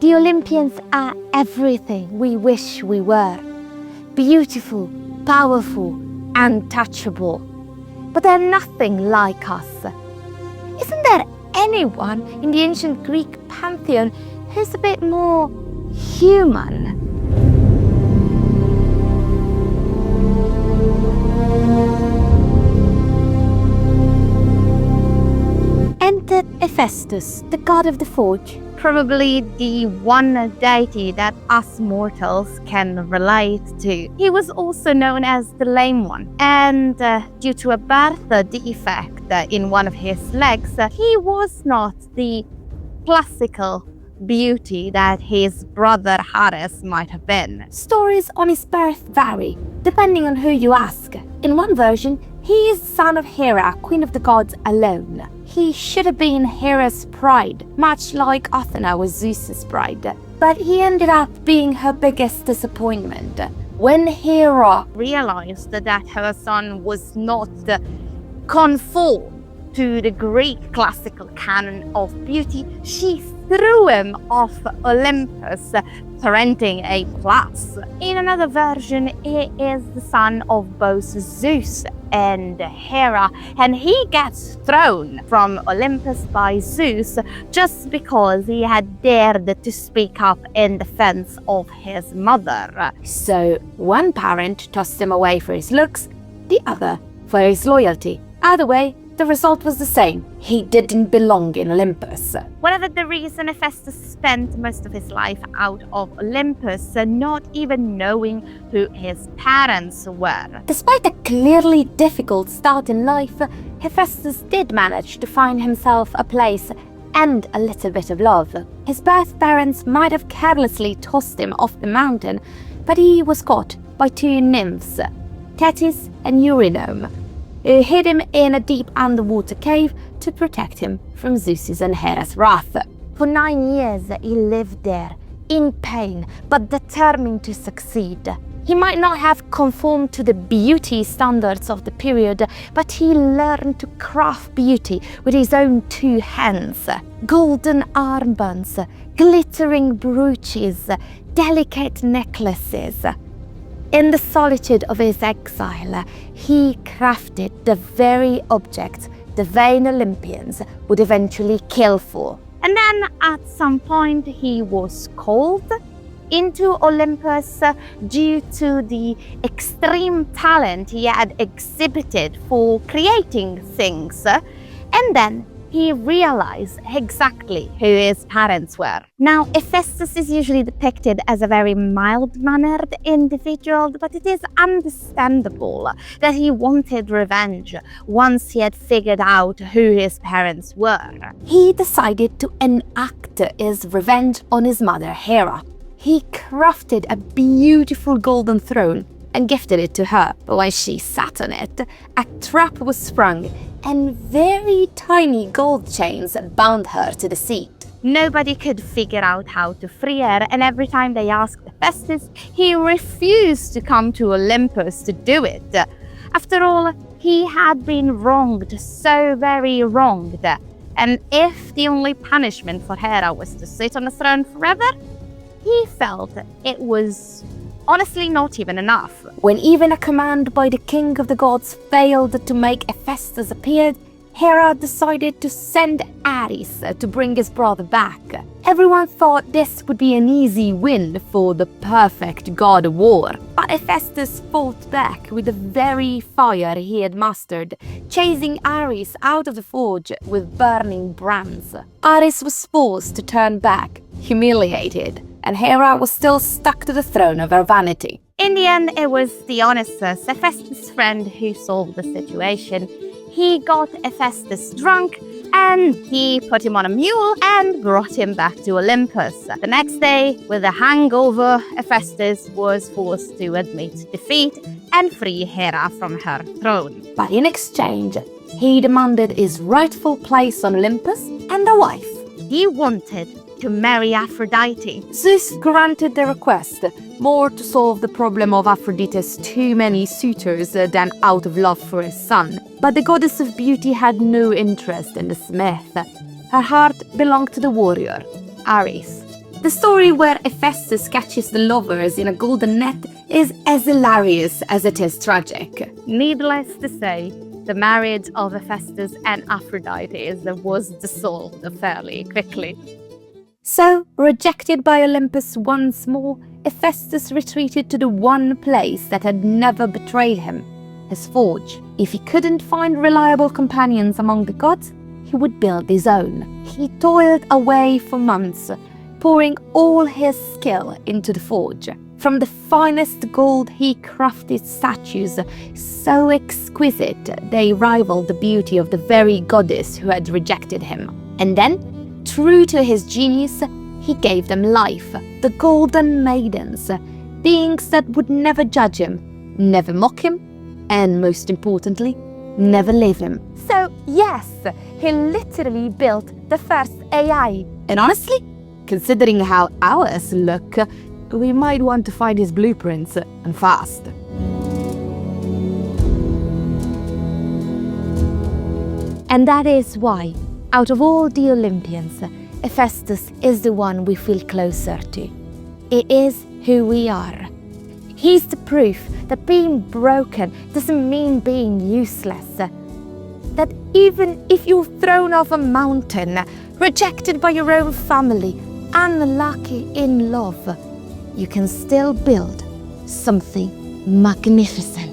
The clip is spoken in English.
The Olympians are everything we wish we were. Beautiful, powerful, untouchable. But they're nothing like us. Isn't there anyone in the ancient Greek pantheon who's a bit more human? Entered Hephaestus, the god of the forge. Probably the one deity that us mortals can relate to. He was also known as the lame one, and due to a birth defect in one of his legs, he was not the classical beauty that his brother Hera might have been. Stories on his birth vary, depending on who you ask. In one version, he is son of Hera, queen of the gods alone. He should have been Hera's pride, much like Athena was Zeus's bride. But he ended up being her biggest disappointment. When Hera realized that her son was not conformed to the Greek classical canon of beauty, she threw him off Olympus, parenting a plus. In another version, he is the son of both Zeus and Hera, and he gets thrown from Olympus by Zeus just because he had dared to speak up in defense of his mother. So one parent tossed him away for his looks, the other for his loyalty. Either way, the result was the same. He didn't belong in Olympus. Whatever the reason, Hephaestus spent most of his life out of Olympus, not even knowing who his parents were. Despite a clearly difficult start in life, Hephaestus did manage to find himself a place and a little bit of love. His birth parents might have carelessly tossed him off the mountain, but he was caught by two nymphs, Thetis and Eurynome, who hid him in a deep underwater cave to protect him from Zeus's and Hera's wrath. For 9 years he lived there, in pain, but determined to succeed. He might not have conformed to the beauty standards of the period, but he learned to craft beauty with his own two hands. Golden armbands, glittering brooches, delicate necklaces. In the solitude of his exile, he crafted the very object the vain Olympians would eventually kill for. And then at some point he was called into Olympus due to the extreme talent he had exhibited for creating things. And then he realized exactly who his parents were. Now, Hephaestus is usually depicted as a very mild-mannered individual, but it is understandable that he wanted revenge once he had figured out who his parents were. He decided to enact his revenge on his mother, Hera. He crafted a beautiful golden throne and gifted it to her, but when she sat on it, a trap was sprung and very tiny gold chains bound her to the seat. Nobody could figure out how to free her, and every time they asked Hephaestus, he refused to come to Olympus to do it. After all, he had been wronged, so very wronged, and if the only punishment for Hera was to sit on the throne forever, he felt it was honestly not even enough. When even a command by the king of the gods failed to make Hephaestus appear, Hera decided to send Ares to bring his brother back. Everyone thought this would be an easy win for the perfect god of war, but Hephaestus fought back with the very fire he had mastered, chasing Ares out of the forge with burning brands. Ares was forced to turn back, humiliated, and Hera was still stuck to the throne of her vanity. In the end, it was Dionysus, Hephaestus' friend, who solved the situation. He got Hephaestus drunk, and he put him on a mule and brought him back to Olympus. The next day, with a hangover, Hephaestus was forced to admit defeat and free Hera from her throne. But in exchange, he demanded his rightful place on Olympus and a wife. He wanted to marry Aphrodite. Zeus granted the request, more to solve the problem of Aphrodite's too many suitors than out of love for his son. But the goddess of beauty had no interest in the smith. Her heart belonged to the warrior, Ares. The story where Hephaestus catches the lovers in a golden net is as hilarious as it is tragic. Needless to say, the marriage of Hephaestus and Aphrodite was dissolved fairly quickly. So, rejected by Olympus once more, Hephaestus retreated to the one place that had never betrayed him, his forge. If he couldn't find reliable companions among the gods, he would build his own. He toiled away for months, pouring all his skill into the forge. From the finest gold he crafted statues so exquisite they rivaled the beauty of the very goddess who had rejected him. And then, true to his genius, he gave them life, the golden maidens, beings that would never judge him, never mock him, and most importantly, never leave him. So yes, he literally built the first AI. And honestly, considering how ours look, we might want to find his blueprints, and fast. And that is why, out of all the Olympians, Hephaestus is the one we feel closer to. He is who we are. He's the proof that being broken doesn't mean being useless. That even if you're thrown off a mountain, rejected by your own family, unlucky in love, you can still build something magnificent.